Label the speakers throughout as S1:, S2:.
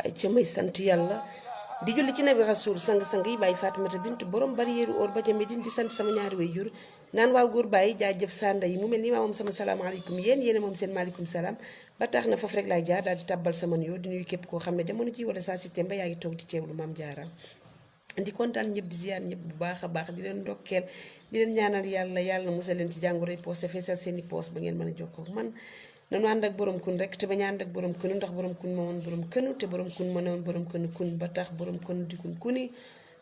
S1: ay ca may sant yàlla di julli ci nabi rasul sang-sang yi bàyyi Fatimata bintu borom bari yéeru or ba jamedin di sant sama ñaari way jur naan waaw góor bàyyi jaajëf sanda yi mu mel ni maa moom sama salaamaaleykum yéen moom seen maaleykum salaam ba tax na foofu rek laay jaar daal di tàbbal sama nuyoo di nuyu képp koo xam ne jamono ji wala saa si temba yaa ngi toog di teewlu maam jaara di kontaan ñëpp di ziar ñëpp bu baax a baax di leen ndokkeel di leen ñaanal yàlla musal leen ci jàngoroy poos te feesal seeni poos ba ngeen mën a jokkoo ak man nanu ànd ak borom kun rek te bañ a ànd ak borom kënu ndax borom kun ma woon borom kënu te borom kun ma ne woon borom kënu kun ba tax borom kënu di kun kuni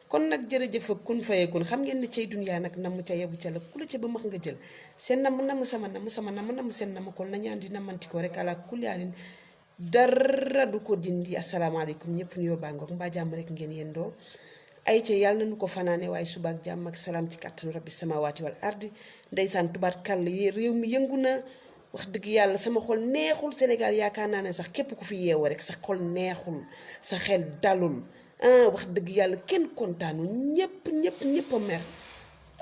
S1: kon nag jërëjëf ak kun fayee kun xam ngeen ne cay dunyaa nag namm ca yebu ca la ku la ca ba max nga jël seen namm sama namm seen namm kon nañu àndi namanti ko rek ala kulyaalin dara du ko dindi asalaamaaleykum ñëpp nuyoo bàngoog mbaa jàmm rek ngeen yendoo ay ca yàlla nañu ko fanaane waaye suba ak jàmm ak salaam ci kàttanu rabbi samawaati wal ardi ndeysaan tubaat kàll yi réew mi yëngu na wax dëgg yàlla sama xol neexul Sénégal yaakaar naa ne sax képp ku fi yeewoo rek sa xol neexul sa xel dalul wax dëgg yàlla kenn kontaanu ñëpp a mer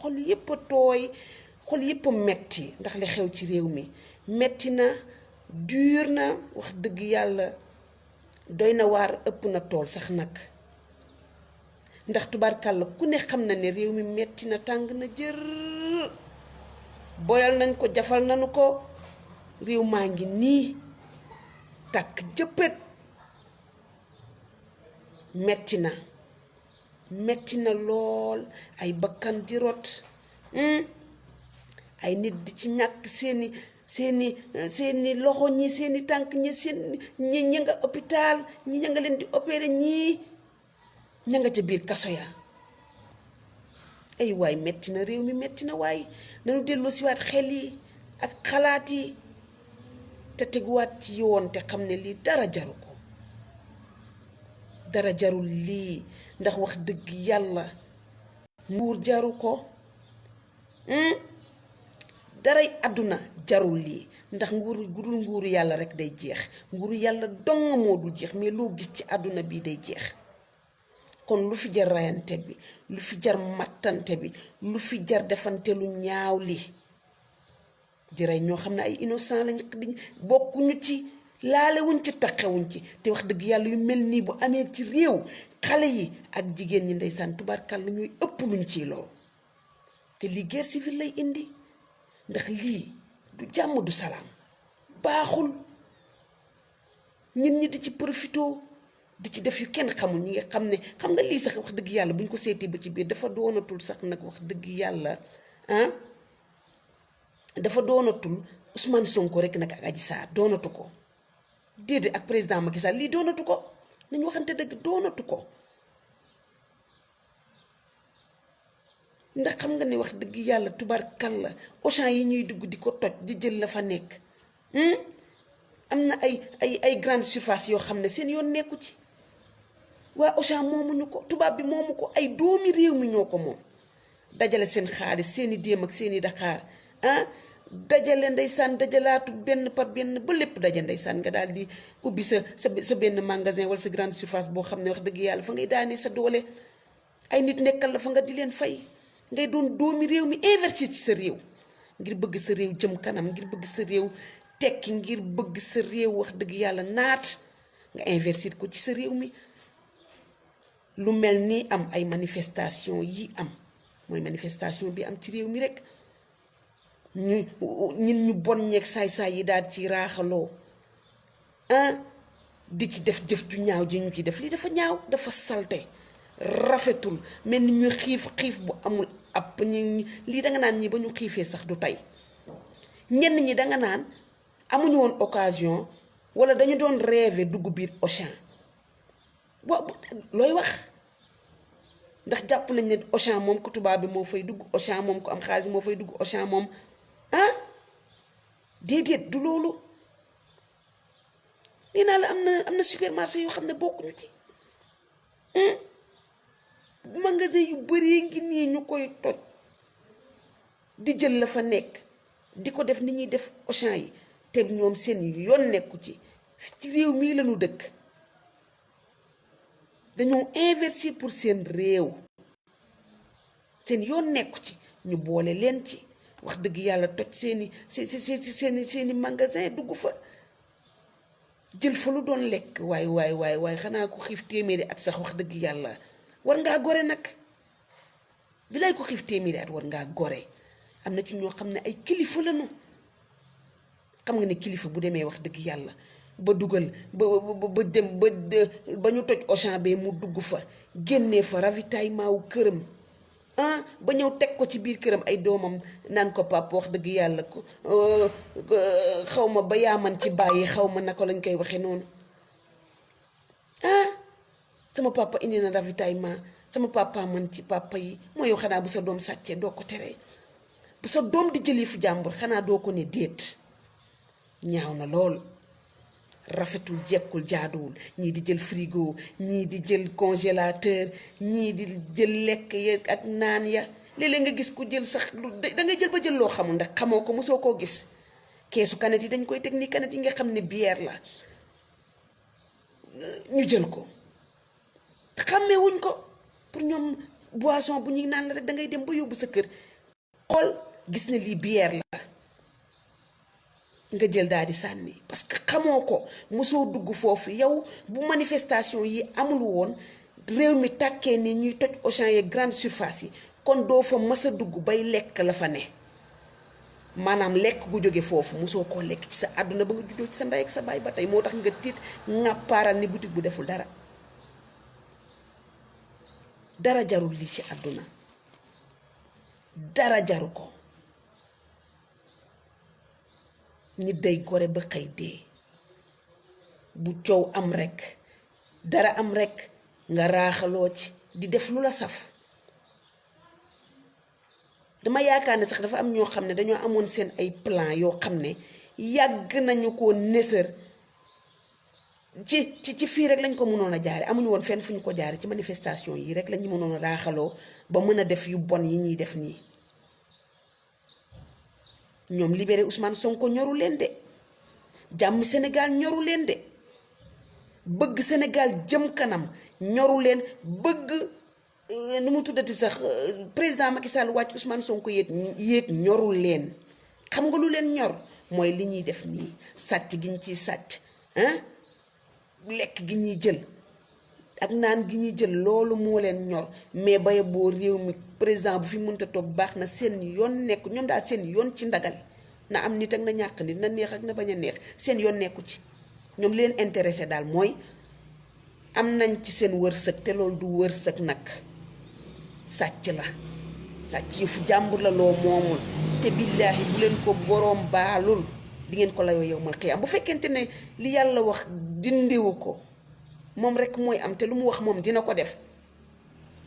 S1: xol yëpp a tooy xol yëpp a metti ndax li xew ci réew mi metti na dur na wax dëgg yàlla doy na waar ëpp na tool sax nag ndax tubaarkàlla ku ne xam na ne réew mi metti na tàng na jër boyal nañ ko jafal nañu ko réew maa ngi nii takk jëppët metti na lool ay bakkan di rot ay nit di ci ñàkk seeni loxo ñi seeni tànk ñi ña nga hôpital ñi ña nga leen di opéré ñii ña nga ca biir kaso ya ay waay metti na réew mi metti na waay nanu delloo siwaat xel yi ak xalaat yi te teguwaat ci yoon te xam ne lii dara jaru ko dara jarul lii ndax wax dëgg yàlla nguur jaru ko daray àdduna jarul lii ndax nguur gudul nguuru yàlla rek day jeex nguuru yàlla dong moo dul jeex mais loo gis ci àdduna bii day jeex kon lu fi jar rayante bi lu fi jar mattante bi lu fi jar defante lu ñaaw li di rey ñoo xam ne ay innocent lañ bokkuñu ci laalewuñ ci taqewuñ ci te wax dëgg yàlla yu mel nii bu amee ci réew xale yi ak jigéen ñi ndeysaan tubaarkàlla la ñuy ëpp luñ ciy lool te lii guerre civile lay indi ndax lii du jàmm du salaam baaxul ñun ñi di ci profitoo di ci def yu kenn xamul ñi nga xam ne xam nga lii sax wax dëgg yàlla buñ ko seetee ba ci biir dafa doonatul sax nag wax dëgg yàlla dafa doonatul Ousmane Sonko rek nag ak Adji Sarr doonatu ko déedéet ak président Macky Sall lii doonatu ko nañu waxante dëgg doonatu ko ndax xam nga ne wax dëgg yàlla tubarkalla Auchan yi ñuy dugg di ko toj di jël la fa nekk am na ay grande surface yoo xam ne seen yoon nekku ci waa Auchan moomuñu ko tubaab bi moomu ko ay doomi réew mi ñoo ko moom dajale seen xaalis seeni déem ak seeni Dakar dajale ndeysaan dajalaatu benn par benn ba lépp daja ndeysaan nga daal di ubbi sa benn magasin wala sa grande surface boo xam ne wax dëgg yàlla fa ngay daanee sa doole ay nit nekkal la fa nga di leen fay ngay doon doomi réew mi investir ci sa réew ngir bëgg sa réew jëm kanam ngir bëgg sa réew tekki ngir bëgg sa réew wax dëgg yàlla naat nga investir ko ci sa réew mi lu mel ni am ay manifestation yi am mooy manifestation bi am ci réew mi rek ñu bon ñeeg saay-saay yi daal ci raaxaloo di ci def jëf ju ñaaw ji ñu ci def lii dafa ñaaw dafa salte rafetul mel ni ñu xiif bu amul ab lii danga naan ñi ba ñu xiifee sax du tey ñenn ñi danga naan amuñu woon occasion wala dañu doon rêver dugg biir Auchan looy wax ndax jàpp nañ ne Auchan moom ku tubaab bi moo fay dugg Auchan moom ku am xaalis moo fay dugg Auchan moom déedéet du loolu nee naa la am na supermarché yoo xam ne bokkuñu ci magasin yu bëree ngi nii ñu koy toj di jël la fa nekk di ko def ni ñuy def Auchan yi te ñoom seen yoon nekku ci réew mii lañu dëkk dañoo investir pour seen réew seen yoon nekku ci ñu boole leen ci wax dëgg yàlla toj seeni magasin dugg fa jël fa lu doon lekk waay xanaa ko xiif téeméeri at sax wax dëgg yàlla war ngaa gore nag bilaay ko xiif téeméeri at war ngaa gore. am na ci ñoo xam ne ay kilifa lañu xam nga ne kilifa bu demee wax dëgg yàlla ba dugal ba dem ba ñu toj Auchan be mu dugg fa génnee fa ravitaillement wu këram ba ñëw teg ko ci biir këram ay doomam naan ko papa wax dëgg yàlla ko xaw ma ba yaaman ci bàyyi xaw ma naka lañ koy waxee noonu sama papa indi na ravitaillement sama papa man ci papa yi mooy yow xanaa bu sa doom sàccee doo ko tere bu sa doom di jëli fu jàmbur xanaa doo ko ne déet ñaaw na lool rafetul jekkul jaaduwul ñii di jël frigo ñii di jël congélateur ñii di jël lekk ya ak naan ya léeg-léeg nga gis ku jël sax da ngay jël ba jël loo xamul ndax xamoo ko mosoo koo gis keesu kanet yi dañ koy teg ni kanet yi nga xam ne bière la ñu jël ko xàmmee wuñ ko pour ñoom boisson bu ñuy naan la rek da ngay dem ba yóbbu sa kër xool gis ne lii bière la nga jël daal di sànni parce que xamoo ko mosoo dugg foofu yow bu manifestation yi amul woon réew mi tàkkee ni ñuy toj Auchan yeeg grande surface yi kon doo fa mës a dugg bay lekk la fa ne maanaam lekk gu jóge foofu mosoo koo lekk ci sa àdduna ba nga juddoo ci sa ndey ak sa baay ba tey moo tax nga tiit ŋàppaaral ni boutique bu deful dara dara jarul lii ci àdduna dara jaru ko nit day gore ba xëy dee bu coow am rekk dara am rekk nga raaxaloo ci di def lu la saf dama yaakaar ne sax dafa am ñoo xam ne dañoo amoon seen ay plan yoo xam ne yàgg nañu ko nësër ci fii rek lañ ko mënoon a jaare amuñu woon fenn fu ñu ko jaare ci manifestation yi rek lañu mënoon a raaxaloo ba mën a def yu bon yi ñuy def nii ñoom libéré Ousmane Sonko ñoru leen de jàmm Sénégal ñoru leen de bëgg Sénégal jëm kanam ñoru leen bëgg nu mu tuddati sax président Macky Sall wàcc Ousmane Sonko yéeg ñorul leen xam nga lu leen ñor mooy li ñuy def nii sàcc gi ñu ciy sàcc lekk gi ñuy jël ak naan gi ñuy jël loolu moo leen ñor mais baye boo réew mi président bu fi mënta toog baax na seen yoon nekk ñoom daal seen yoon ci ndagal na am nit ak na ñàkk nit na neex ak na bañ a neex seen yoon nekku ci ñoom li leen intéressé daal mooy am nañ ci seen wërsëg te loolu du wërsëg nag sàcc la sàcc yëfu jàmbur la loo moomul te billaahi bu leen ko boroom baalul di ngeen ko layoo yow mal xiyaam bu fekkente ne li yàlla wax dindiwu ko moom rek mooy am te lu mu wax moom dina ko def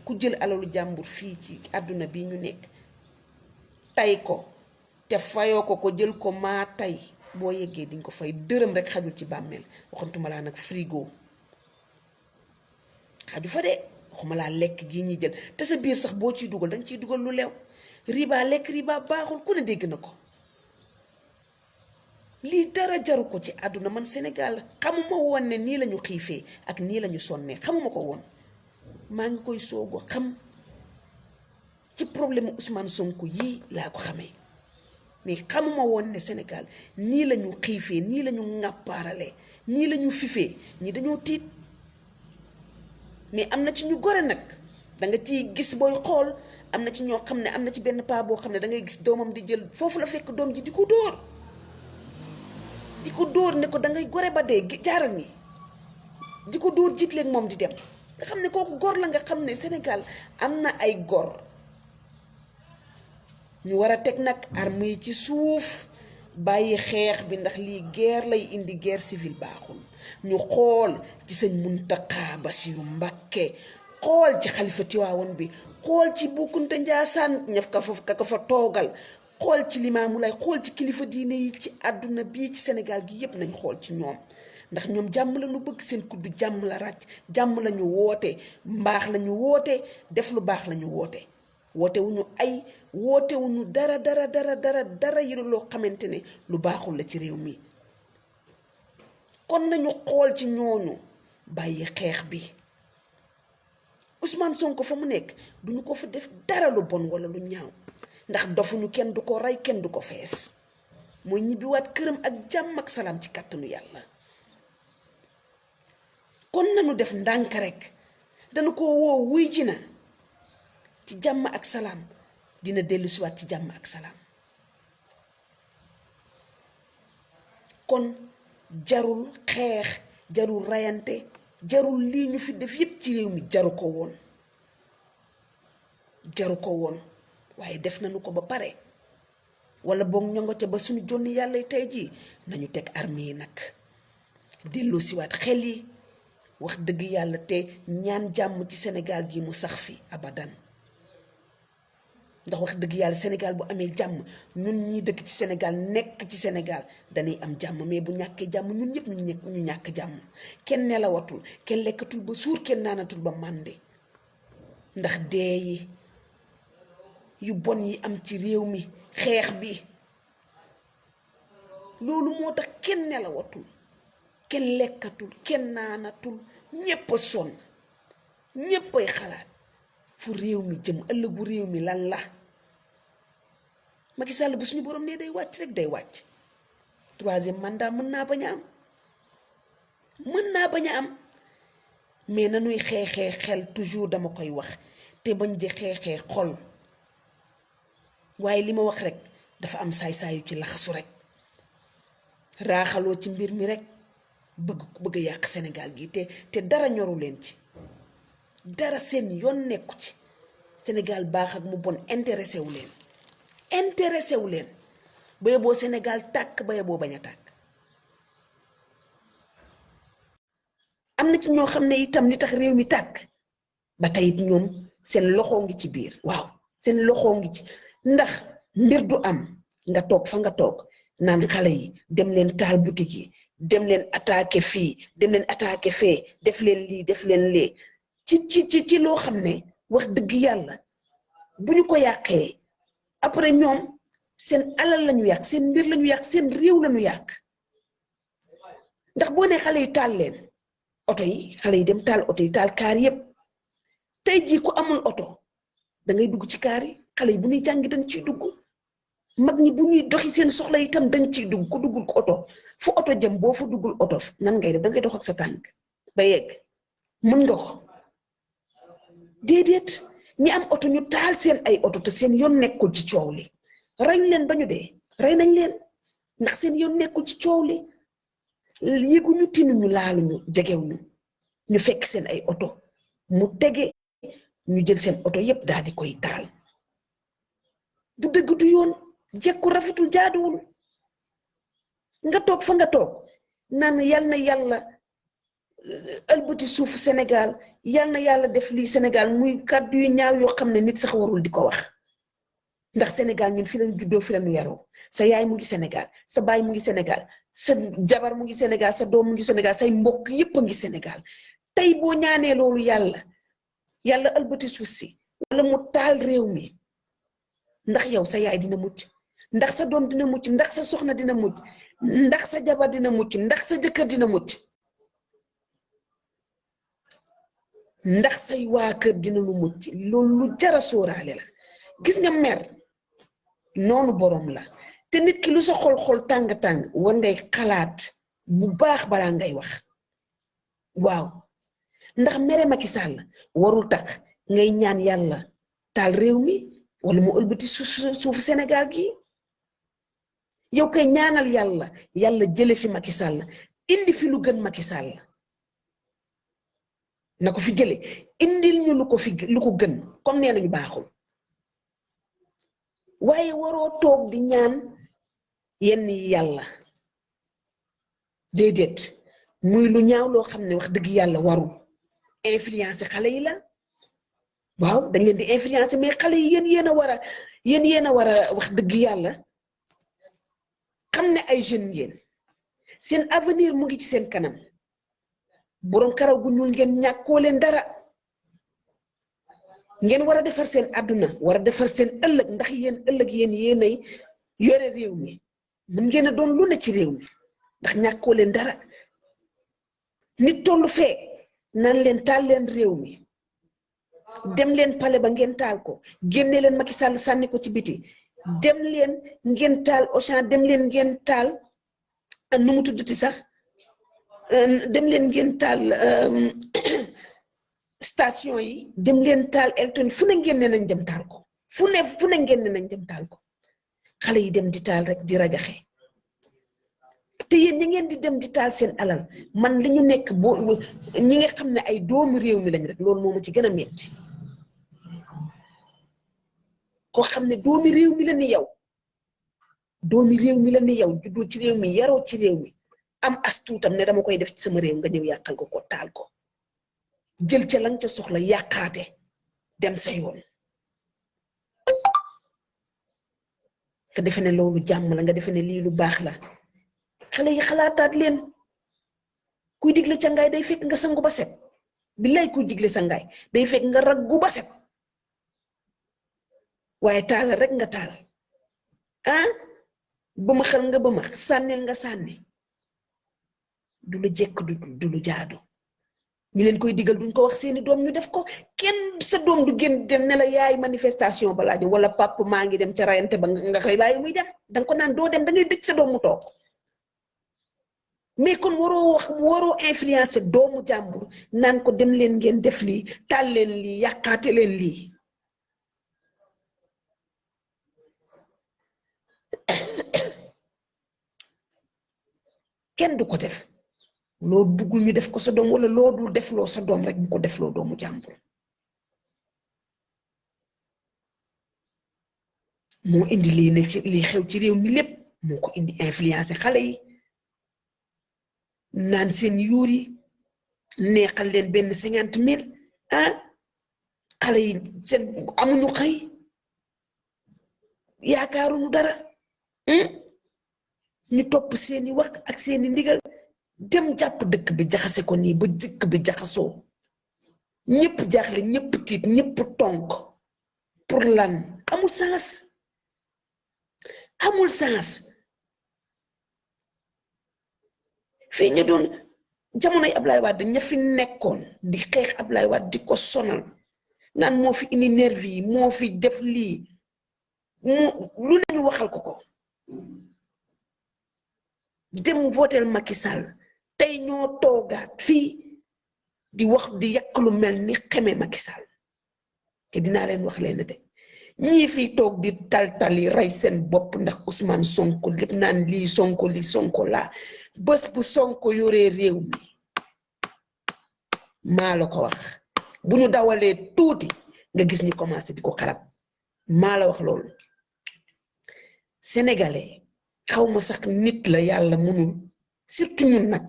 S1: ku jël alalu jàmbur fii ci àdduna bi ñu nekk tay ko te fayoo ko jël ko maa tay boo yeggee diñ ko fay dërëm rek xajul ci bàmmeel waxantuma laa nag frigo xaju fa de waxuma laa lekk gi ñuy jël te sa biir sax boo ciy dugal danga ciy dugal lu lew riba lekk riba baaxul ku ne dégg na ko lii dara jaru ko ci àdduna man Sénégal xamuma woon ne nii lañu xiifee ak nii lañu sonnee xamuma ko woon maa ngi koy soogo xam ci problème Ousmane Sonko yii laa ko xamee mais xamuma woon ne Sénégal nii lañu xiifee nii lañu ŋàppaaralee nii lañu fifee ñi dañoo tiit mais am na ci ñu gore nag danga ciy gis booy xool am na ci ñoo xam ne am na ci benn paa boo xam ne dangay gis doomam di jël foofu la fekk doom ji di ko dóor ne ko dangay gore ba dee jaaral ni di ko dóor jiit leen moom di dem nga xam ne kooku gor la nga xam ne Sénégal am na ay gor ñu war a teg nag arme yi ci suuf bàyyi xeex bi ndax lii guerre lay indi guerre civile baaxul ñu xool ci sëñ Muntaxa Basiru Mbàkke xool ci xalifa Tiwaawan bi xool ci Bukkunta Njaasaan ñaf ka fa toogal xool ci Limaamu Laay xool ci kilifa diine yi ci àdduna bii ci Sénégal gi yépp nañ xool ci ñoom ndax ñoom jàmm la ñu bëgg seen kuddu jàmm la ràcc jàmm la ñu woote mbaax la ñu woote def lu baax la ñu woote woote wuñu ay woote wuñu dara yi loo xamante ne lu baaxul la ci réew mi kon nañu xool ci ñooñu bàyyi xeex bi Ousmane Sonko fa mu nekk duñu ko fa def dara lu bon wala lu ñaaw ndax dofuñu kenn du ko rey kenn du ko fees mooy ñibbiwaat këram ak jàmm ak salaam ci kàttanu yàlla kon nanu def ndànk rek dana ko woo wuy ji na ci jàmm ak salaam dina dellu siwaat ci jàmm ak salaam kon jarul xeex jarul rayante jarul lii ñu fi def yépp ci réew mi jaru ko woon waaye def nañu ko ba pare wala boog ñongo ca ba suñu jonni yàlla tey jii nañu teg armée yi nag delloo siwaat xel yi wax dëgg yàlla te ñaan jàmm ci Sénégal gi mu sax fi abadan ndax wax dëgg yàlla Sénégal bu amee jàmm ñun ñi dëkk ci Sénégal nekk ci Sénégal dañuy am jàmm mais bu ñàkkee jàmm ñun ñëpp ñu ñàkk jàmm kenn nelawatul kenn lekkatul ba suur kenn naanatul ba màndi ndax dee yi yu bon yi am ci réew mi xeex bi loolu moo tax kenn nelawatul kenn lekkatul kenn naanatul ñépp a sonn ñépp ay xalaat fu réew mi jëm ëllëgu réew mi lan la Macky Sall bu suñu borom ne day wàcc rek day wàcc 3e mandat mën naa bañ a am mais nanuy xeexee xel toujours dama koy wax te bañ di xeexee xol waaye li ma wax rek dafa am saay-saayu ci laxasu rek raaxaloo ci mbir mi rek bëgg yàq Sénégal gi te dara ñoru leen ci dara seen yoon nekku ci Sénégal baax ak mu bon intéressé wu leen baye boo Sénégal tàkk baye boo bañ a tàkk am na ci ñoo xam ne itam li tax réew mi tàkk ba tey it ñoom seen loxo ngi ci biir waaw seen loxo ngi ci ndax mbir du am nga toog fa nga toog naan xale yi dem leen taal boutique yi dem leen attaqué fii dem leen attaqué fee def leen lii def leen lee ci loo xam ne wax dëgg yàlla bu ñu ko yàqee après ñoom seen alal lañu yàq seen mbir lañu yàq seen réew lañu yàq ndax boo ne xale yi taal leen oto yi xale yi dem taal oto yi taal kaar yépp tey jii ku amul oto da ngay dugg ci kaar yi xale yi bu ñuy jàngi dañ ciy dugg mag ñi bu ñuy doxi seen soxla itam dañ ciy dugg ku duggul ko oto fu oto jëm boo fa duggul oto nan ngay def da ngay dox ak sa tànk ba yegg mën nga ko déedéet ñi am oto ñu taal seen ay oto te seen yoon nekkul ci coow li rey leen ba ñu dee rey nañ leen ndax seen yoon nekkul ci coow li yéeguñu tinuñu laaluñu jegewuñu ñu fekk seen ay oto mu tege ñu jël seen oto yépp daal di koy taal du dëgg du yoon jekku rafetul jaaduwul nga toog fa nga toog naan yal na yàlla ëlbati suufu Sénégal yal na yàlla def lii Sénégal muy kàddu yu ñaaw yoo xam ne nit sax warul di ko wax ndax Sénégal ñun fi lañu juddoo fi lañu yaroo sa yaay mu ngi Sénégal sa baay mu ngi Sénégal sa jabar mu ngi Sénégal sa doom mu ngi Sénégal say mbokk yépp a ngi Sénégal tey boo ñaanee loolu yàlla ëlbati suuf si wala mu taal réew mi ndax yow sa yaay dina mucc ndax sa doom dina mucc ndax sa soxna dina mucc ndax sa jabar dina mucc ndax sa jëkkër dina mucc ndax say waa kër dina nu mucc loolu lu jara sóoraale la gis nga mer noonu borom la te nit ki lu sa xol tàng-tàng war ngay xalaat bu baax balaa ngay wax waaw ndax mere Macky Sall warul tax ngay ñaan yàlla taal réew mi wala mu ëlbati suufu Sénégal gi yow kay ñaanal yàlla jële fi Macky Sall indi fi lu gën Macky Sall na ko fi jële indil ñu lu ko gën comme nee nañu baaxul waaye waroo toog di ñaan yenn yi yàlla déedéet muy lu ñaaw loo xam ne wax dëgg yàlla warul influencer xale yi la waaw dañ leen di influencer mais xale yi yéen a war a wax dëgg yàlla xam ne ay jeunes ngeen seen avenir mu ngi ci seen kanam boroom karaw gu ñuul ngeen ñàkkoo leen dara ngeen war a defar seen àdduna war a defar seen ëllëg ndax yéen ëllëg yéenay yore réew mi mën ngeen a doon lu ne ci réew mi ndax ñàkkoo leen dara nit tollu fee naan leen taal leen réew mi dem leen pale ba ngeen taal ko génne leen Macky Sall sànni ko ci biti dem leen ngeen taal Auchan dem leen ngeen taal nu mu tuddati sax
S2: dem leen ngeen taal station yi dem leen taal électronique fu ne ngeen ne nañ dem taal ko fu ne ngeen ne nañ dem taal ko xale yi dem di taal rek di rajaxe te yéen ñi ngeen di dem di taal seen alal man li ñu nekk boo ñi nga xam ne ay doomu réew mi lañ rek loolu moo ma ci gën a metti koo xam ne doomi réew mi la ni yow doomi réew mi la ni yow juddoo ci réew mi yaroo ci réew mi am as tuutam ne dama koy def ci sama réew nga ñëw yàqal ko taal ko jël ca lang ca soxla yàqaate dem sa yoon nga defe ne loolu jàmm la nga defe ne lii lu baax la xale yi xalaataat leen kuy digle ca ngaay day fekk nga sangu ba set billaay kuy digle sa ngaay day fekk nga raggu ba set waaye taal rek nga taal ah ba ma xel nga ba ma sànnil nga sànni du lu jekk du lu jaadu ñi leen koy digal duñ ko wax seeni doom ñu def ko kenn sa doom du génn dem ne la yaay manifestation balaa ñu wala pap maa ngi dem ca rayante ba nga koy bàyyi muy dem danga ko naan doo dem da ngay dëj sa doom mu toog mais kon waroo influencer doomu jàmbur naan ko dem leen ngeen def lii taal leen lii yàqaate leen lii kenn du ko def loo buggul ñu def ko sa doom wala loo dul defloo sa doom rek bu ko defloo doomu jàmbur moo indi lii ne ci lii xew ci réew mi lépp moo ko indi influencer xale yi naan seen yuur yi neexal leen benn 50,000 ah xale yi seen amuñu xëy yaakaaruñu dara ñu topp seeni wax ak seeni ndigal dem jàpp dëkk bi jaxase ko nii ba dëkk bi jaxasoo ñëpp jaaxle ñëpp tiit ñëpp tonk pour lan amul sens fii ñu doon jamonoy Ablaye Wade ña fi nekkoon di xeex Ablaye Wade di ko sonal naan moo fi indi nervi yi moo fi def lii lu ne ñu waxal ko dem votel Macky Sall tey ñoo toogaat fii di wax di yàq lu mel ni xeme Macky Sall te dinaa leen wax leen de ñii fii toog di taltali rey seen bopp ndax Ousmane Sonko lépp naan lii Sonko li Sonko laa bés bu Sonko yoree réew mi maa la ko wax bu ñu dawalee tuuti nga gis ñu commencé di ko xarab maa la wax loolu sénégalais xaw ma sax nit la yàlla mënul surtout ñun nag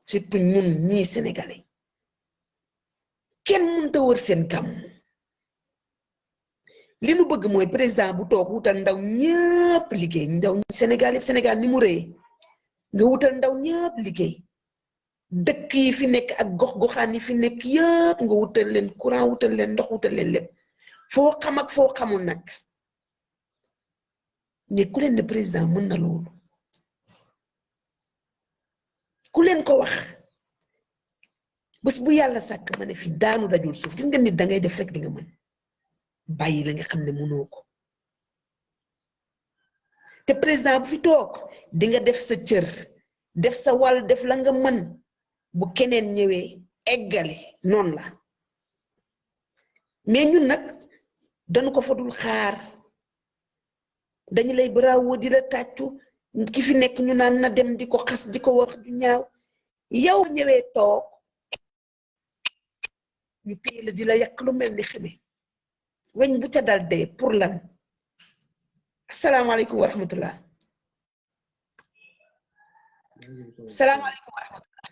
S2: surtout ñun ñii sénégalais kenn mënta wër seen gàmm li nu bëgg mooy président bu toog wutal ndaw ñëpp liggéey ndaw Sénégal yëpp Sénégal ni mu rëy nga wutal ndaw ñëpp liggéey dëkk yi fi nekk ak gox-goxaan yi fi nekk yëpp nga wutal leen courant wutal leen ndox wutal leen lépp foo xam ak foo xamul nag ne ku leen ne président mën na loolu ku leen ko wax bés bu yàlla sàkk ma ne fi daanu dajul suuf gis nga nit da ngay def rek di nga mën bàyyi la nga xam ne mënoo ko te président bu fi toog di nga def sa cër def sa wàll def la nga mën bu keneen ñëwee eggali noonu la mais ñun nag dañu ko fa dul xaar dañu lay bravo di la tàccu ki fi nekk ñu naan na dem di ko xas di ko wax du ñaaw yow ñëwee toog ñu téye la di la yàq lu mel ni xeme weñ bu ca dal dee pour lan asalaamaaleykum wa rahmatullah salaamaaleykum wa rahmatullah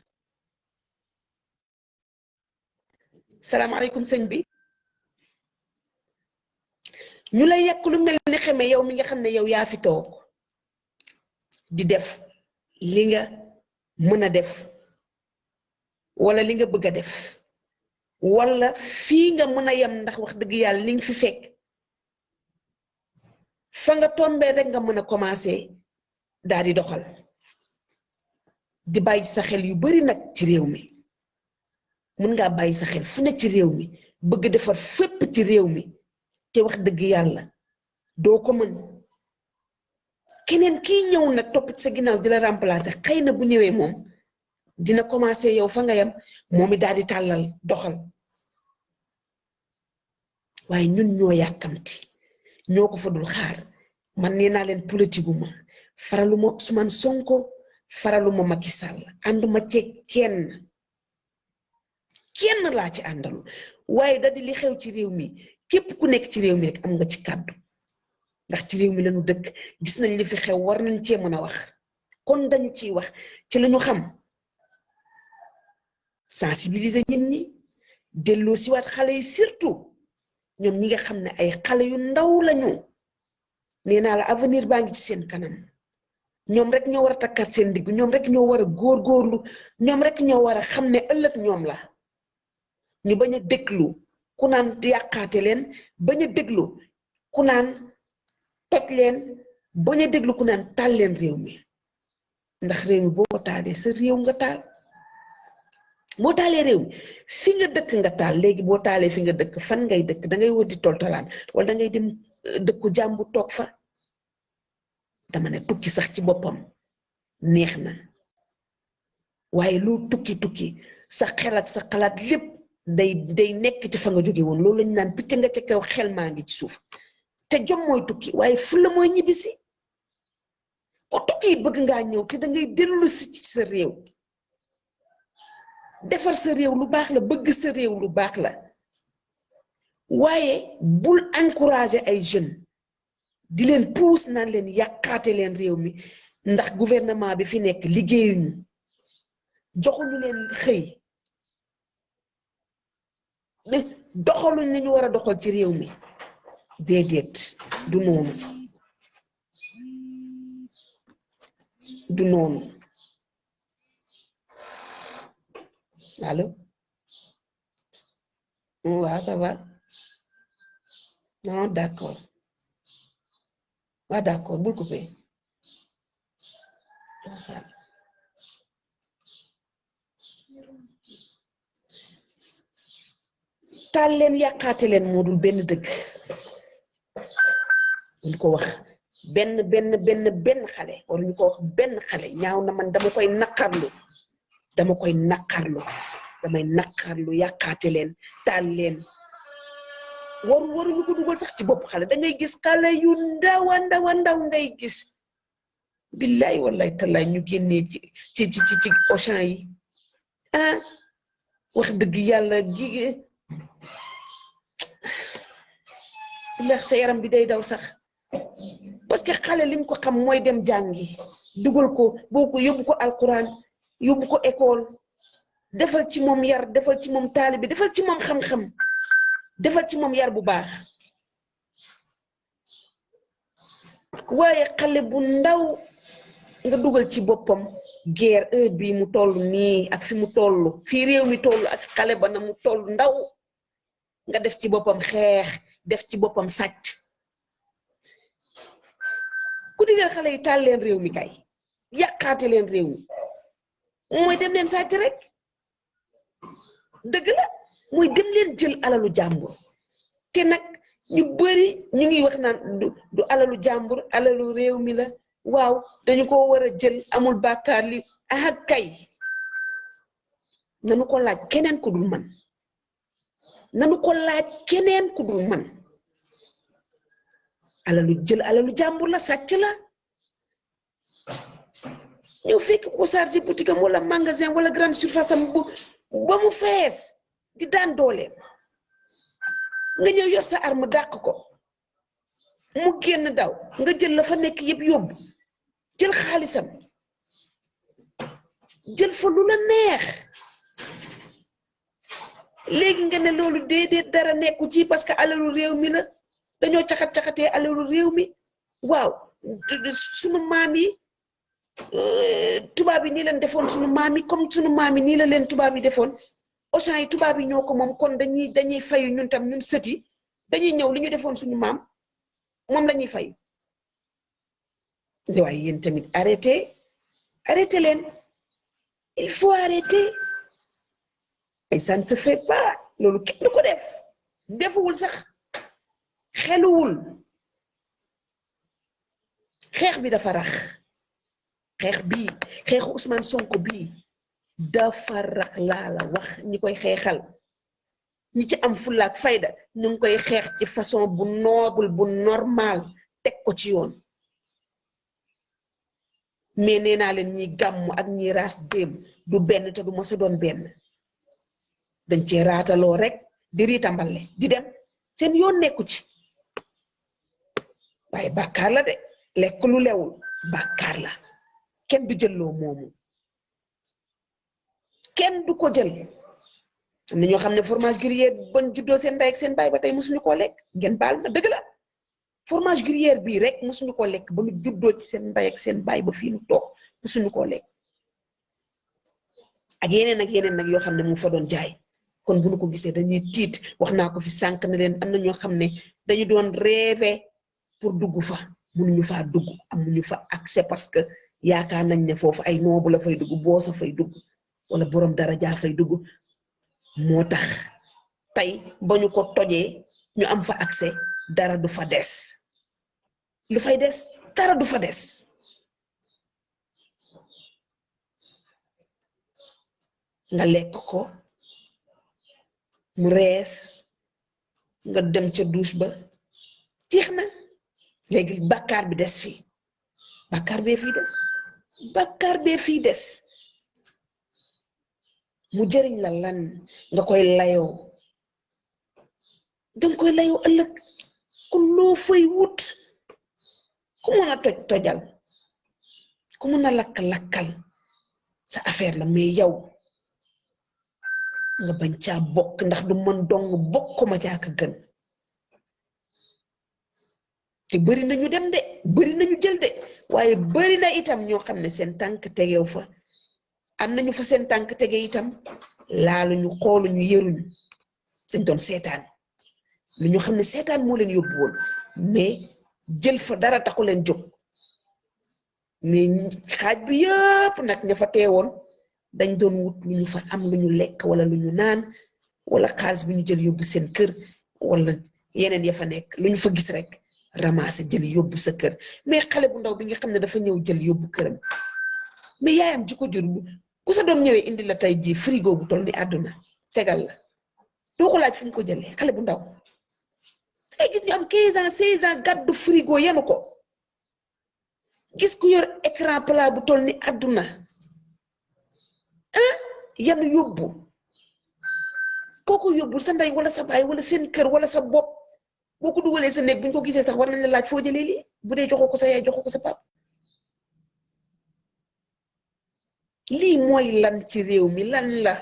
S2: salaamaaleykum sëñ bi ñu lay yàq lu mel ni xeme yow mi nga xam ne yow yaa fi toog di def li nga mën a def wala li nga bëgg a def wala fii nga mën a yem ndax wax dëgg yàlla li nga fi fekk fa nga tombee rek nga mën a commencé daal di doxal di bàyyi sa xel yu bari nag ci réew mi mën ngaa bàyyi sa xel fu ne ci réew mi bëgg defar fépp ci réew mi te wax dëgg yàlla doo ko mën keneen kii ñëw nag topp ci sa ginnaaw di la remplacer xëy na bu ñëwee moom dina commencé yow fa nga yam moom it daal di tàllal doxal waaye ñun ñoo yàkkamti ñoo ko fa dul xaar man nee naa leen politique ma faraluma Ousmane Sonko faraluma Macky Sall ànduma ci kenn laa ci àndalu waaye da di li xew ci réew mi képp ku nekk ci réew mi rek am nga ci kàddu ndax ci réew mi lañu dëkk gis nañ li fi xew war nañ cee mën a wax kon dañu ciy wax ci lañu xam sensibiliser nit ñi delloo si waat xale yi surtout ñoom ñi nga xam ne ay xale yu ndaw lañu nee naa la avenir baa ngi ci seen kanam ñoom rek ñoo war a takkat seen digg ñoom rek ñoo war a góorgóorlu ñoom rek ñoo war a xam ne ëllëg ñoom la ñu bañ a déglu ku naan yàqaate leen bañ a déglu ku naan toj leen bañ a déglu ku naan taal leen réew mi ndax réew mi boo taalee sa réew nga taal boo taalee réew mi fi nga dëkk nga taal léegi boo taalee fi nga dëkk fan ngay dëkk dangay wër di toltolaan wala dangay dem dëkku jàmbu toog fa dama ne tukki sax ci boppam neex na waaye lu tukki sa xel ak sa xalaat lépp day nekk ci fa nga jóge woon loolu lañu naan picc nga ca kaw xel maa ngi ci suuf te jom mooy tukki waaye fulla mooy ñibbisi ku tukki bëgg ngaa ñëw te dangay dellu si ci sa réew defar sa réew lu baax la bëgg sa réew lu baax la waaye bul encourager ay jeunes di leen puus naan leen yàqaate leen réew mi ndax gouvernement bi fi nekk liggéeyuñu joxuñu leen xëy doxaluñ li ñu war a doxal ci réew mi déedéet du noonu allo waaw ça va non d'accord waaw d'accord bul coupé taal leen yàqaate leen moo dul benn dëgg ñu ko wax benn xale wala ñu ko wax benn xale ñaaw na man dama koy naqarlu yàqaate leen taal leen waruñu ko dugal sax ci bopp xale dangay gis xale yu ndaw ngay gis billaay wallaay tallaay ñu génnee ci Auchan yi wax dëgg yàlla gi ndax sa yaram bi day daw sax parce que xale liñ ko xam mooy dem jàngi dugal ko boo ko yóbbu ko alquran yóbbu ko école defal ci moom yar defal ci moom taalibi defal ci moom xam-xam defal ci moom yar bu baax waaye xale bu ndaw nga dugal ci boppam guerre heure bi mu toll nii ak fi mu toll fii réew mi toll ak xale ba na mu toll ndaw nga def ci boppam xeex def ci boppam sàcc ku digal xale yi taal leen réew mi kay yàqaate leen réew mi mooy dem leen sàcc rek dëgg la mooy dem leen jël alalu jàmbur te nag ñu bari ñu ngi wax naan du alalu jàmbur alalu réew mi la waaw dañu ko war a jël amul bàkkaar li kay nanu ko laaj keneen ku dul man alalu jàmbur la sàcc la ñëw fekk ko chargé boutique am wala magasin wala grande surface am ba mu fees di daan dooleem nga ñëw yor sa arme dàq ko mu génn daw nga jël la fa nekk yëpp yóbbu jël xaalisam jël fa lu la neex léegi nga ne loolu déedéet dara nekku ci parce que alalu réew mi la dañoo caxat-caxatee alalu réew mi waaw sunu maam yi tubaab yi nii leen defoon sunu maam yi comme sunu maam yi nii la leen tubaab yi defoon Auchan yi tubaab yi ñoo ko moom kon dañuy fayu ñun tam ñun sët yi dañuy ñëw li ñu defoon suñu maam moom la ñuy fayu waaye yéen tamit arrêtez leen il faut arrêter ay ça ne se fait pas loolu kenn du ko def defuwul sax xeluwul xeex bi dafa rax xeexu Ousmane Sonko bii dafa rax laa la wax ñi koy xeexal ñi ci am fulaak fayda ñu ngi koy xeex ci façon bu noble bu normal teg ko ci yoon mais nee naa leen ñi gàmmu ak ñi raas déem du benn te du mos a doon benn dañ cee raataloo rek di riitambale di dem seen yoon nekku ci waaye bàkkaar la de lekk lu lewul bàkkaar la kenn du jëlloo moomu kenn du ko jël am na ñoo xam ne fromage gruyère ban juddoo seen ndey ak seen baay ba tey mosuñu koo lekk ngeen baal ma dëgg la fromage gruyère bii rek mosuñu koo lekk ba mu juddoo ci seen ndey ak seen baay ba fii nu toog mosuñu koo lekk ak yeneen nag yoo xam ne mu fa doon jaay kon bu nu ko gisee dañuy tiit wax naa ko fi sànq ne leen am na ñoo xam ne dañu doon rêver pour dugg fa mënuñu faa dugg amuñu fa accès parce que yaakaar nañ ne foofu ay noobu la fay dugg boo sa fay dugg wala borom dara jaa fay dugg moo tax tey ba ñu ko tojee ñu am fa accès dara du fa des lu fay des dara du fa des nga lekk ko mu rees nga dem ca douche ba jeex na léegi bàkkaar bi des fii bàkkaar bee fii des bàkkaar bee fii des mu jëriñ la lan nga koy layoo danga koy layoo ëllëg kon loo fay wut ku mën a tojal ku mën a lakk-lakkal sa affaire la mais yow nga bañ caa bokk ndax du mën dong bokk ma caa ka gën te bari nañu dem de bari nañu jël de waaye bari na itam ñoo xam ne seen tànk tegew fa am nañu fa seen tànk tege itam laaluñu xooluñu yëruñu dañ doon seetaan lu ñu xam ne seetaan moo leen yóbbu woon mais jël fa dara taxu leen jóg mais xaaj bi yëpp nag ña fa teewoon dañ doon wut lu ñu fa am lu ñu lekk wala lu ñu naan wala xaalis bi ñu jël yóbbu seen kër wala yeneen ya fa nekk lu ñu fa gis rek ramasser jël yóbbu sa kër mais xale bu ndaw bi nga xam ne dafa ñëw jël yóbbu këram mais yaayam ji ko jur ku sa doom ñëwee indi la tey jii frigo bu toll ni àdduna tegal la doo ko laaj fu mu ko jëlee xale bu ndaw ay gis ñu am 15 ans 16 ans gàddu frigo yenu ko gis ku yor écran plat bu toll ni àdduna yanu yóbbu kooku yóbbul sa ndey wala sa baay wala seen kër wala sa bopp boo ko dugalee sa néeg bu ñu ko gisee sax war nañ la laaj foo jëlee lii bu dee joxoo ko sa yaay joxoo ko sa pap lii mooy lan ci réew mi lan la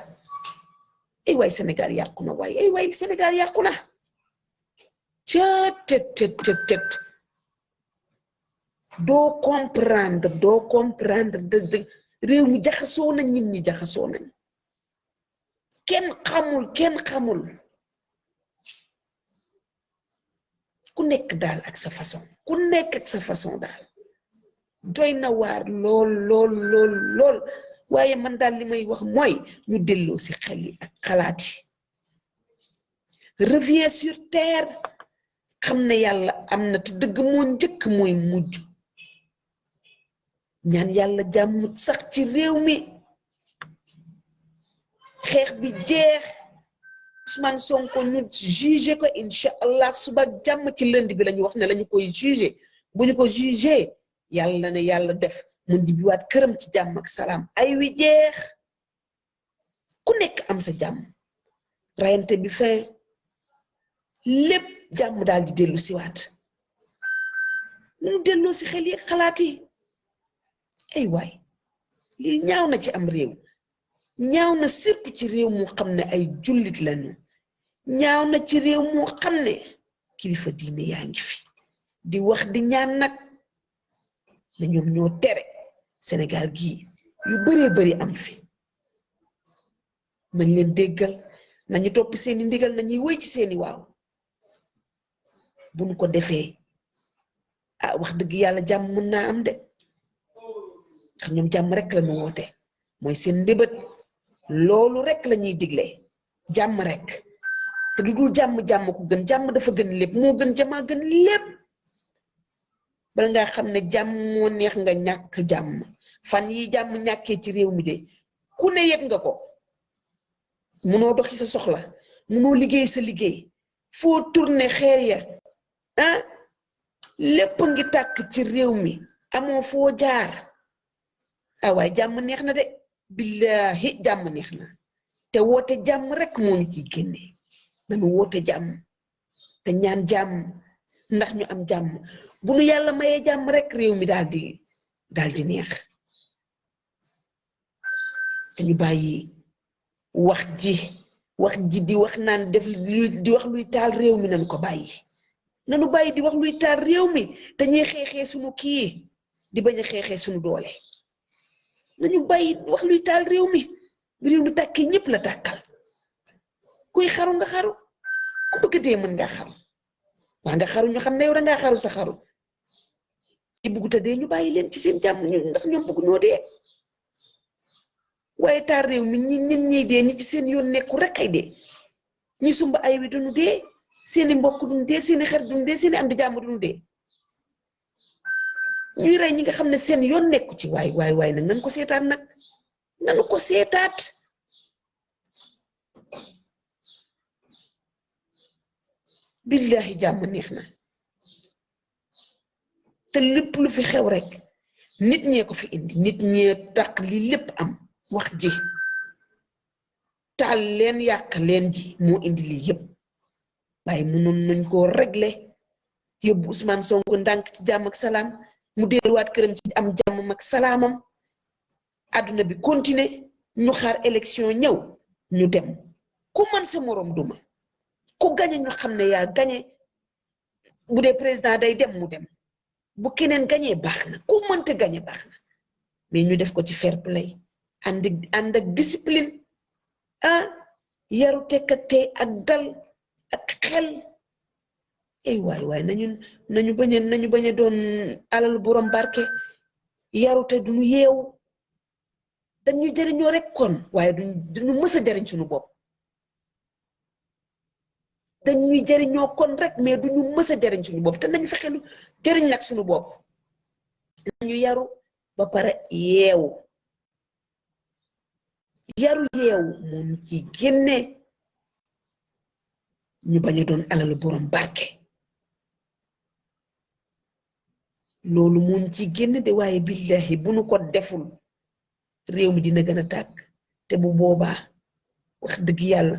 S2: ay waay Sénégal yàqu na waay ay waay Sénégal yàqu na tet doo comprendre de réew mi jaxasoo nañ nit ñi jaxasoo nañ kenn xamul ku nekk daal ak sa façon ku nekk ak sa façon daal doy na waar lool waaye man daal li may wax mooy ñu delloo ci xel yi ak xalaat yi revient sur terre xam ne yàlla am na te dëgg moo njëkk mooy mujj ñaan yàlla jàmm sax ci réew mi xeex bi jeex Ousmane Sonko ñu jugé ko incha allah suba jàmm ci lënd bi lañu wax ne lañu koy jugé bu ñu ko jugé yàlla ne yàlla def mu njibbiwaat këram ci jàmm ak salaam ay wi jeex ku nekk am sa jàmm rayante bi fin lépp jàmm daal di dellu siwaat ñu delloo si xel yi xalaat yi ay waay lii ñaaw na ci am réew ñaaw na surtout ci réew moo xam ne ay jullit lañu ñaaw na ci réew moo xam ne kilifa diine yaa ngi fi di wax di ñaan nag ne ñoom ñoo tere Sénégal gii yu bari am fi nañ leen déggal nañu topp seeni ndigal nañuy wéy ci seeni waaw bu ñu ko defee wax dëgg yàlla jàmm mën naa am de ndax ñoom jàmm rek la ñu woote mooy seen mbébét loolu rek la ñuy digle jàmm rek te du dul jàmm ko gën jàmm dafa gën lépp moo gën jamaa gën lépp bala nga xam ne jàmm moo neex nga ñàkk jàmm fan yi jàmm ñàkkee ci réew mi de ku ku ne yëg nga ko munoo doxi sa soxla munoo liggéey sa liggéey foo tourné xeer ya ah lépp ngi tàkk ci réew mi amoo foo jaar ah waaye jàmm neex na de billahi jàmm neex na te woote jàmm rek moo ñu ciy génne nañu woote jàmm te ñaan jàmm ndax ñu am jàmm bu nu yàlla mayee jàmm rek réew mi daal di neex te ñu bàyyi wax ji di wax naan def di wax luy taal réew mi nañu ko bàyyi nanu bàyyi di wax luy taal réew mi te ñuy xeexee sunu kii di bañ a xeexee sunu doole nañu bàyyi wax luy taal réew mi tàkkee ñëpp la tàkkal kuy xaru nga xaru ku bëgg dee mën nga xaru waa nga xaru ñu xam ne yow dangaa xaru sa xaru ci bugguta dee ñu bàyyi leen ci seen jàmm ndax ñoom bëgg ñoo dee waaye taal réew mi ñiy dee ñi ci seen yoon nekku rek ay dee ñi sumba ay wi duñu dee seeni mbokk duñu dee seeni xarit duñu dee seeni am di jàmm duñu dee ñuy rey ñi nga xam ne seen yoon nekku ci waay nag nan ko seetaat nag nanu ko seetaat billahi jàmm neex na te lépp lu fi xew rek nit ñee ko fi indi nit ñee tax li lépp am wax ji taal leen yàq leen ji moo indi lii yépp waaye mënoon nañ koo régler yóbbu Ousmane Sonko ndànk ci jàmm ak salaam mu delluwaat këram ci am jàmm ak salaamam àdduna bi continuer ñu xaar élection ñëw ñu dem ku mën sa moroom duma ku gañe ñu xam ne yaa gañe bu dee président day dem mu dem bu keneen gañee baax na ku mënte gañe baax na mais ñu def ko ci fair play ànd ak discipline yaru tekkate ak dal ak xel ay waay nañu bañ a doon alalu borom barke yarute duñu yeewu dañu jëriñoo rek kon waaye duñu mës a jëriñ suñu bopp dañuy jëriñoo kon rek mais duñu mës a jëriñ suñu bopp te nañu fexelu jëriñ nag suñu bopp nañu yaru ba pare yeewu moom ci génne ñu bañ a doon alalu borom barke loolu moom ci génn de waaye billahi bu nu ko deful réew mi dina gën a tàkk te bu boobaa wax dëgg yàlla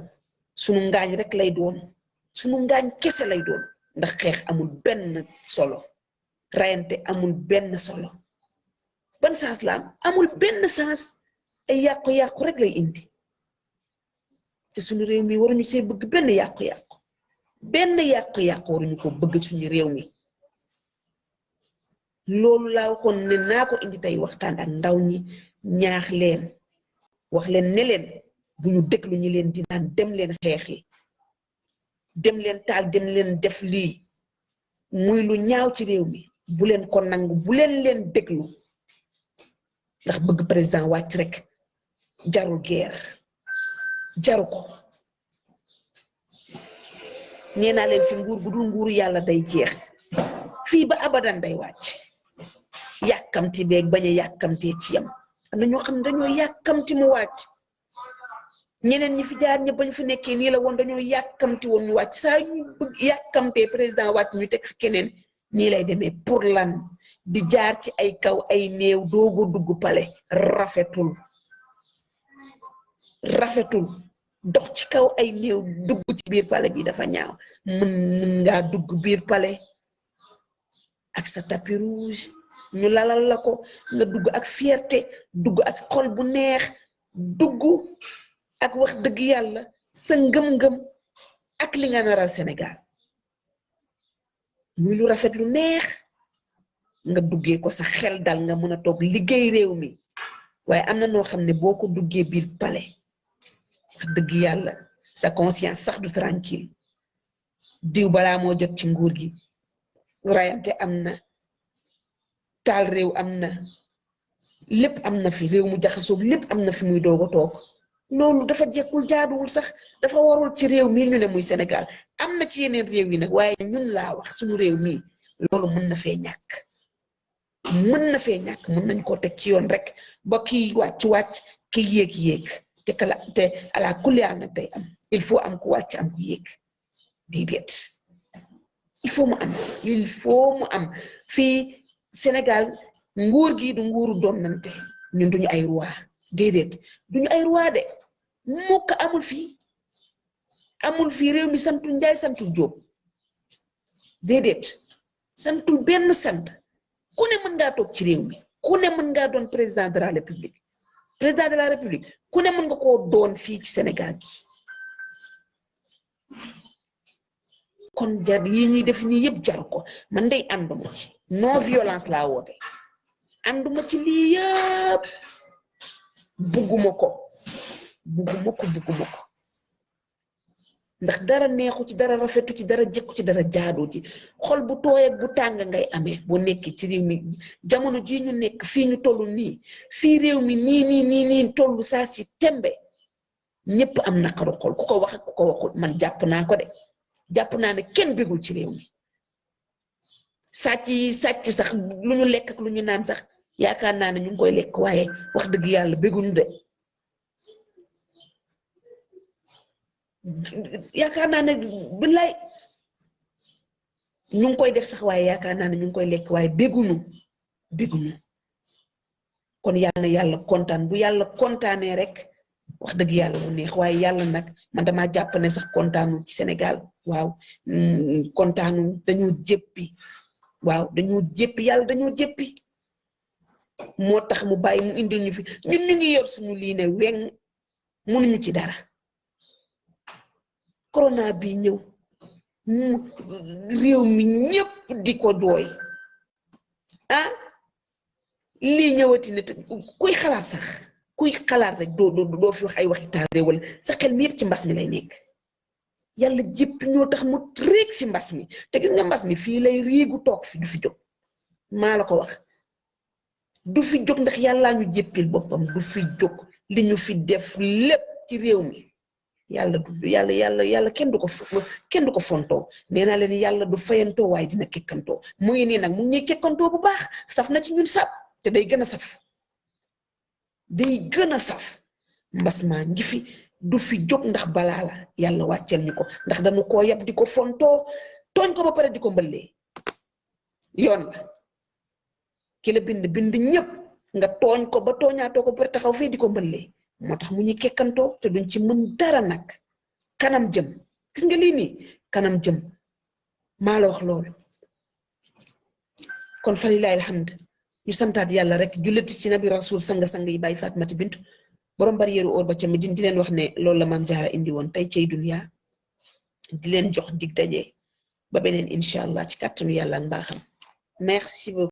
S2: sunu ngaañ rek lay doon sunu ngaañ kese lay doon ndax xeex amul benn solo rayante amul benn solo ban sens la amul benn sens ay yàqu-yàqu rek lay indi te sunu réew mi waruñu see bëgg benn yàqu-yàqu waruñu ko bëgg suñu réew mi loolu laa waxoon ne naa ko indi tey waxtaan ak ndaw ñi ñaax leen wax leen ne leen bu ñu déglu ñu leen di naan dem leen xeexi dem leen taal dem leen def lii muy lu ñaaw ci réew mi bu leen ko nangu bu leen déglu ndax bëgg président wàcc rek jarul guerre jaru ko nee naa leen fi nguur gu dul nguuru yàlla day jeex fii ba abadan day wàcc yàkkamti beeg bañ a yàkkamtee ci yam am na ñoo xam ne dañoo yàkkamti mu wàcc ñeneen ñi fi jaar ñëpp bañ fi nekkee nii la woon dañoo yàkkamti woon ñu wàcc saa ñu bëgg yàkkamtee président wàcc ñu teg fi keneen nii lay demee pour lan di jaar ci ay kaw ay néew doogo dugg pale rafetul dox ci kaw ay néew dugg ci biir pale bi dafa ñaaw mën ngaa dugg biir pale ak sa tapis rouge ñu lalal la ko nga dugg ak fierté dugg ak xol bu neex dugg ak wax dëgg yàlla sa ngëm-ngëm ak li nga naral Sénégal muy lu rafet lu neex nga duggee ko sa xel dal nga mën a toog liggéey réew mi waaye am na noo xam ne boo ko duggee biir palais wax dëgg yàlla sa conscience sax du tranquille diw balaa moo jot ci nguur gi rayante am na taal réew am na lépp am na fi réew mu jaxasoog lépp am na fi muy doog a toog loolu dafa jekkul jaaduwul sax dafa warul ci réew mii ñu ne muy Sénégal am na ci yeneen réew yi nag waaye ñun laa wax suñu réew mii loolu mën na fee ñàkk mën nañ koo teg ci yoon rek ba kii wàcc ki yéeg te ala kuliyaan nag day am il faut am ku wàcc am ku yéeg déedéet il faut mu am fii Sénégal nguur gi du nguuru doonante ñun duñu ay roi déedéet duñu ay roi de mukk amul fii réew mi santul Njaay santul Jóob déedéet santul benn sant ku ne mën ngaa toog ci réew mi ku ne mën ngaa doon président de la république ku ne mën nga koo doon fii ci Sénégal gi kon jar yi ñuy def nii yëpp jar ko man day ànduma ci non violence laa woote ànduma ci lii yëpp bugguma ko ndax dara neexu ci dara rafetu ci dara jekku ci dara jaadu ci xol bu tooy ak bu tàng ngay amee boo nekk ci réew mi jamono ji ñu nekk fii ñu toll nii fii réew mi nii toll saa si tembe ñëpp am naqaru xol ku ko wax ak ku ko waxul man jàpp naa ko de jàpp naa ne kenn bégul ci réew mi sàcc sax lu ñu lekk ak lu ñu naan sax yaakaar naa ne ñu ngi koy lekk waaye wax dëgg yàlla béguñu de yaakaar naa ne billaay ñu ngi koy def sax waaye yaakaar naa ne ñu ngi koy lekk waaye béguñu kon yàlla kontaan bu yàlla kontaanee rek wax dëgg yàlla mu neex waaye yàlla nag man dama jàpp ne sax kontaanul ci Sénégal waaw kontaanul dañoo jéppi yàlla dañoo jéppi moo tax mu bàyyi mu indil ñu fi ñun ñu ngi yor suñu lii ne weng mënuñu ci dara corona bi ñëw réew mi ñëpp di ko jooy lii ñëwati ne kuy xalaat rek doo fi wax ay waxi taale wala sa xel mi yëpp ci mbas mi lay nekk yàlla jëpp ñoo tax mu réeg fi mbas mi te gis nga mbas mi fii lay riigu toog fi du fi jóg maa la ko wax du fi jóg ndax yàllaa ñu jëppil boppam du fi jóg li ñu fi def lépp ci réew mi yàlla kenn du ko fontoo nee naa leen yàlla du fayantoo waaye dina kekkantoo mu ngi nii nag mu ngi kekkantoo bu baax saf na ci ñun sab te day gën a saf mbas maa ngi fi du fi jóg ndax balaa la yàlla wàccel ñu ko ndax dañu koo yab di ko fontoo tooñ ko ba pare di ko mbëllee yoon la ki la bind ñëpp nga tooñ ko ba tooñaatoo ko ba pare taxaw fii di ko mbëllee moo tax mu ñuy kekkantoo te duñ ci mën dara nag kanam jëm gis nga lii nii kanam jëm maa la wax loolu kon fa lilaay alhamd ñu santaat yàlla rek julliti ci nabi rasul sang-sang yi bàyyi Fatimata bintu borom bariyeeru or ba ca Medine di leen wax ne loolu la maam jaara indi woon tey cay dunya di leen jox dig daje ba beneen incha allah ci kàttanu yàlla ak mbaaxam merci beaucoup